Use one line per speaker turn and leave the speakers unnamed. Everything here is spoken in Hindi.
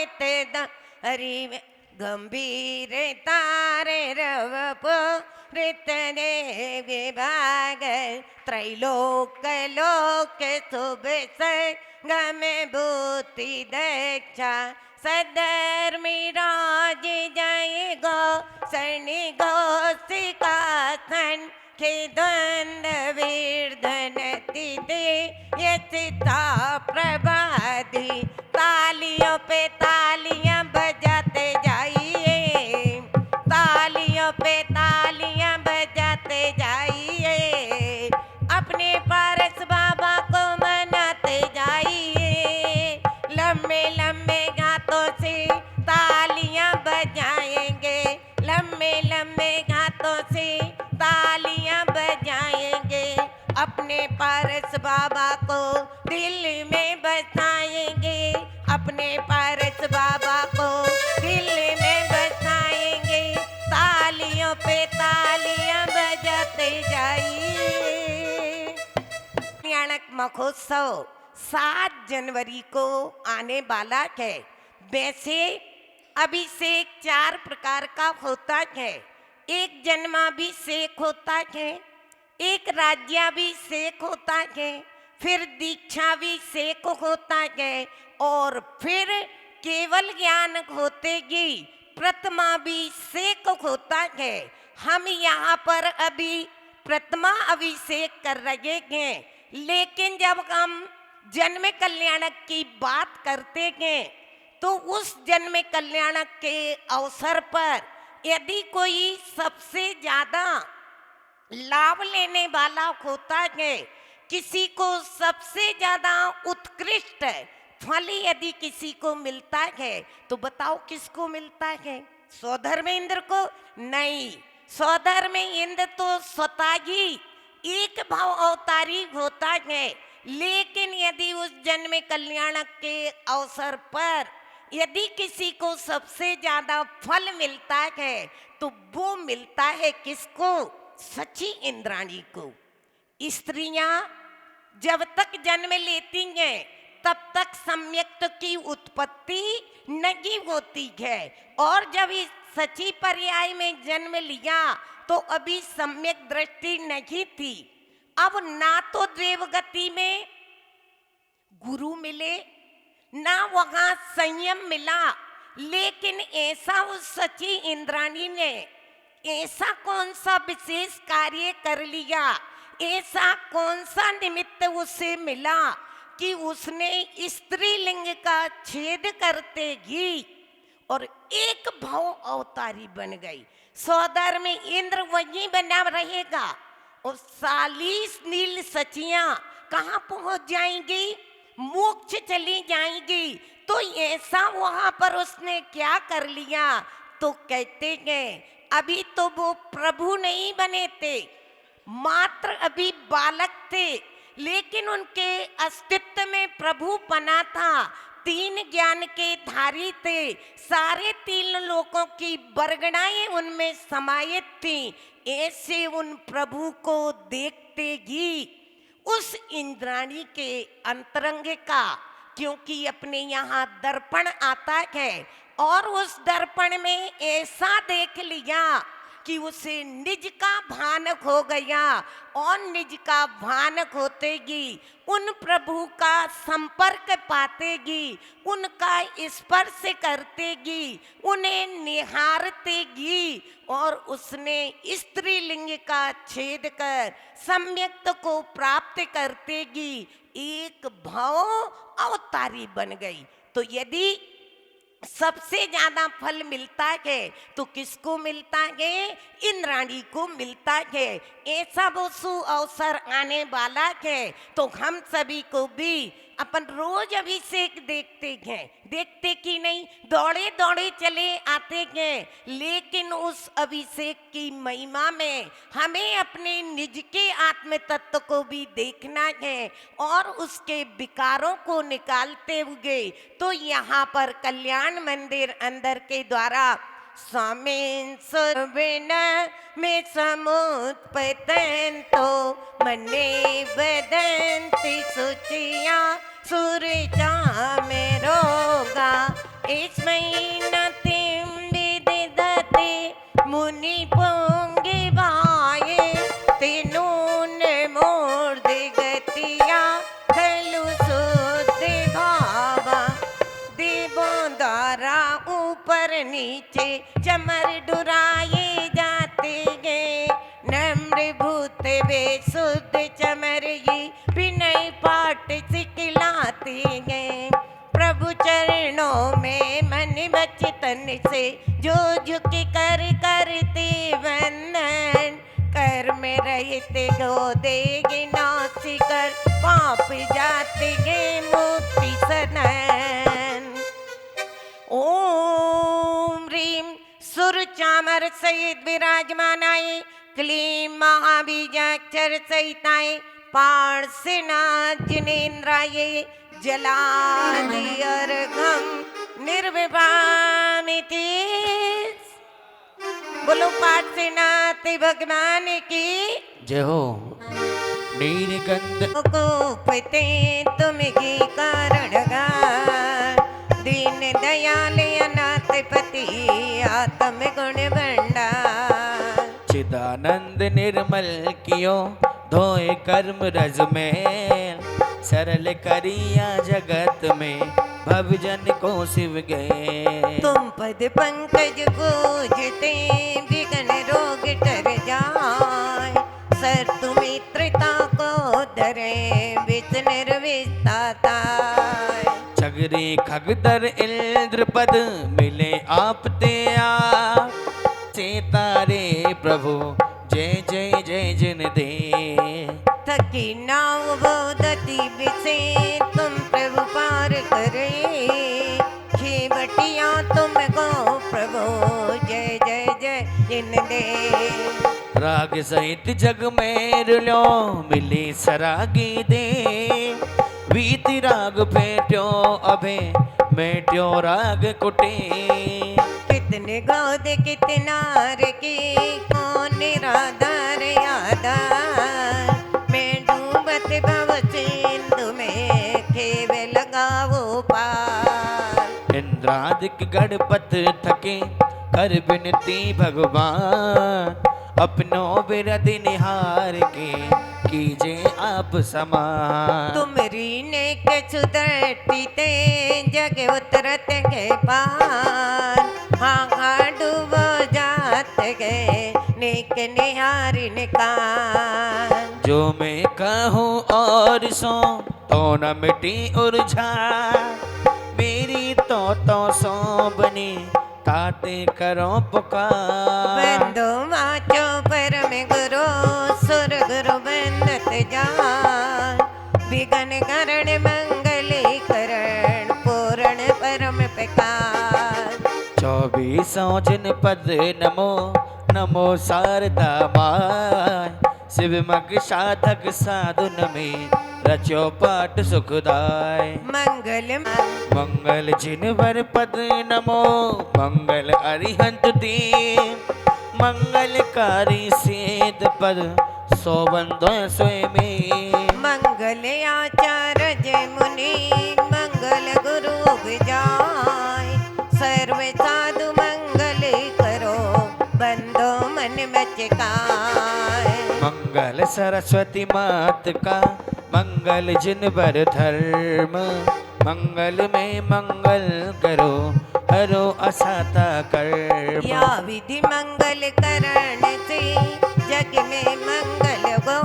हरि गंभीर तारे रव ऋतने विभाग त्रैलोक लोक शुभ गमे भूति दक्षा सदर्मी राज जय गो सनि गो सिकासन के द्वंद वीर्धनति दे यचिता प्रभादी तालियों पे तालियां बजाते जाइए, तालियों पे तालियां बजाते जाइए, अपने पारस बाबा को मनाते जाइए। लंबे लंबे हाथों से तालियां बजाएंगे, लंबे लंबे हाथों से तालियां बजाएंगे, अपने पारस बाबा को दिल में बसाएंगे, अपने पारस बाबा को दिल में बसाएंगे, तालियों पे तालियां बजाते जाइए। कल्याणक महोत्सव 7 जनवरी को आने वाला है। वैसे अभिषेक 4 प्रकार का होता है। एक जन्माभिषेक होता है, एक राज्याभिषेक होता है, फिर दीक्षाभिषेक होता है और फिर केवल ज्ञान होते ही प्रथमाभिषेक होता है। हम यहाँ पर अभी प्रथमा अभिषेक कर रहे हैं, लेकिन जब हम जन्म कल्याणक की बात करते हैं तो उस जन्म कल्याणक के अवसर पर यदि कोई सबसे ज्यादा लाभ लेने वाला होता है, किसी को सबसे ज्यादा उत्कृष्ट फल यदि किसी को मिलता है तो बताओ किसको मिलता है? स्वधर्मेंद्र को? नहीं, स्वधर्मेंद्र तो स्वतः ही एक भाव अवतारी होता है, लेकिन यदि उस जन्म कल्याणक के अवसर पर यदि किसी को सबसे ज्यादा फल मिलता है तो वो मिलता है किसको? सची इंद्राणी को। स्त्रियां जब तक जन्म लेती हैं तब तक सम्यक्त की उत्पत्ति नहीं होती है, और जब इस सची पर्याय में जन्म लिया तो अभी सम्यक दृष्टि नहीं थी। अब ना तो देवगति में गुरु मिले, ना वहां संयम मिला, लेकिन ऐसा उस सची इंद्राणी ने ऐसा कौन सा विशेष कार्य कर लिया, ऐसा कौन सा निमित्त उसे मिला कि उसने स्त्रीलिंग का छेद करते ही और एक भाव अवतारी बन गई। सौदर में इंद्र वहीं बना रहेगा और 40 नील सचियां कहाँ पहुंच जाएंगी? मोक्ष चली जाएंगी। तो ऐसा वहां पर उसने क्या कर लिया? तो कहते हैं अभी तो वो प्रभु नहीं बने थे, मात्र अभी बालक थे, लेकिन उनके अस्तित्व में प्रभु बना था। 3 ज्ञान के धारी थे, सारे 3 लोकों की बरगड़ाएं उनमें समाहित थी। ऐसे उन प्रभु को देखते ही उस इंद्राणी के अंतरंग का, क्योंकि अपने यहाँ दर्पण आता है और उस दर्पण में ऐसा देख लिया कि उसे निज का भान हो गया, और निज का भान होतेगी उन प्रभु का संपर्क पातेगी, उनका स्पर्श करतेगी, उन्हें निहारतेगी, और उसने स्त्रीलिंग का छेद कर सम्यक्त को प्राप्त करतेगी, एक भाव अवतारी बन गई। तो यदि सबसे ज्यादा फल मिलता है तो किसको मिलता है? इंद्राणी को मिलता है। ऐसा वो सु अवसर आने वाला है तो हम सभी को भी अपन रोज अभिषेक देखते हैं, देखते कि नहीं? दौड़े दौड़े चले आते हैं, लेकिन उस अभिषेक की महिमा में हमें अपने निज के आत्म तत्व को भी देखना है और उसके विकारों को निकालते हुए तो यहाँ पर कल्याण मंदिर अंदर के द्वारा स्वामीन सुबिन में समुत्पतन तो मने बदंती सुचिया सूरजा में रोगा इसमयी नतिं विदिदते मुनि पोंगे भाये तेनून मूर्ति गतिया खलु शुद्ध भावा देवों द्वारा ऊपर नीचे चमर डुराए जाते गए नम्र भूत वे शुद्ध चमर ये विनय पाठ सिखलाते गए प्रभु चरणों में मन बचतन से जो झुक कर करते वंदन कर में रहते गोदेगे नासी कर पाप जाते गे मुक्ति सनन ओम ह्रीम सुर चामर सहित विराजमानाय क्लीं महाबीजाक्षर सहिताय पार्श्वनाथ जिनेन्द्राय जलादि अर्घम निर्विभामिति बोलो पार्श्वनाथ भगवान की
जय हो। नीलकंठ
कोपते तुम की कारण दीन दयाल अनाथ पति आत्म गुण भंडार
चिदानंद निर्मल कियो धोए कर्म रज में सरल करिया जगत में भवजन को शिव गए
तुम पद पंकज पूजते विघ्न रोग टर जाए सर तुम मित्रता को धरे विच निर्विस्ताता
चगरे खगदर इंद्र पद मिले आप ते आ तारे प्रभु जय जय जय जिन दे
थकी नाव बोधती बिसे तुम प्रभु पार करे खेवटिया तुम को प्रभु जय जय जय इन दे
राग सहित जग में रुलो मिली सरागी दे वीति राग फेट्यो अभे मेट्यो राग कुटे
कितने गोद कितनार की कौन निराधार आधार मैं डूबत भव सिंधु में खेवे लगाओ पार
इंद्रादिक गणपत थके कर बिनती भगवान अपनो बिरधि निहार के कीजे आप समान
तुमरी नेक सुधरती ते जग उतरत के पार हाँ हाँ डूबो जात गए नेक निहारी निकाल
जो मैं कहूँ और सो तो न मिटी उर्झा मेरी तो सो बनी ताते करो पुकार
बंदो माचो परम गुरु सुर गुरु बंदत जान विघ्न करण मंगली करण पूर्ण परम प्रकार
24 जिन पद नमो नमो शारदा माय शिव मग साधक साधुन में रचो पाठ सुखदाय
मंगल
मंगल जिन वर पद नमो मंगल अरिहंत दे मंगलकारी सेद पद सोबंदो सोय में
मंगल आचार्य मुनि मंगल गुरु विजाय सर्व साधु मंगल करो बंदो मन मचकाय
मंगल सरस्वती मात का मंगल जिन बर धर्म मंगल में मंगल करो हरो असाता कर्म
या विधि मंगल करण से जग में मंगल गो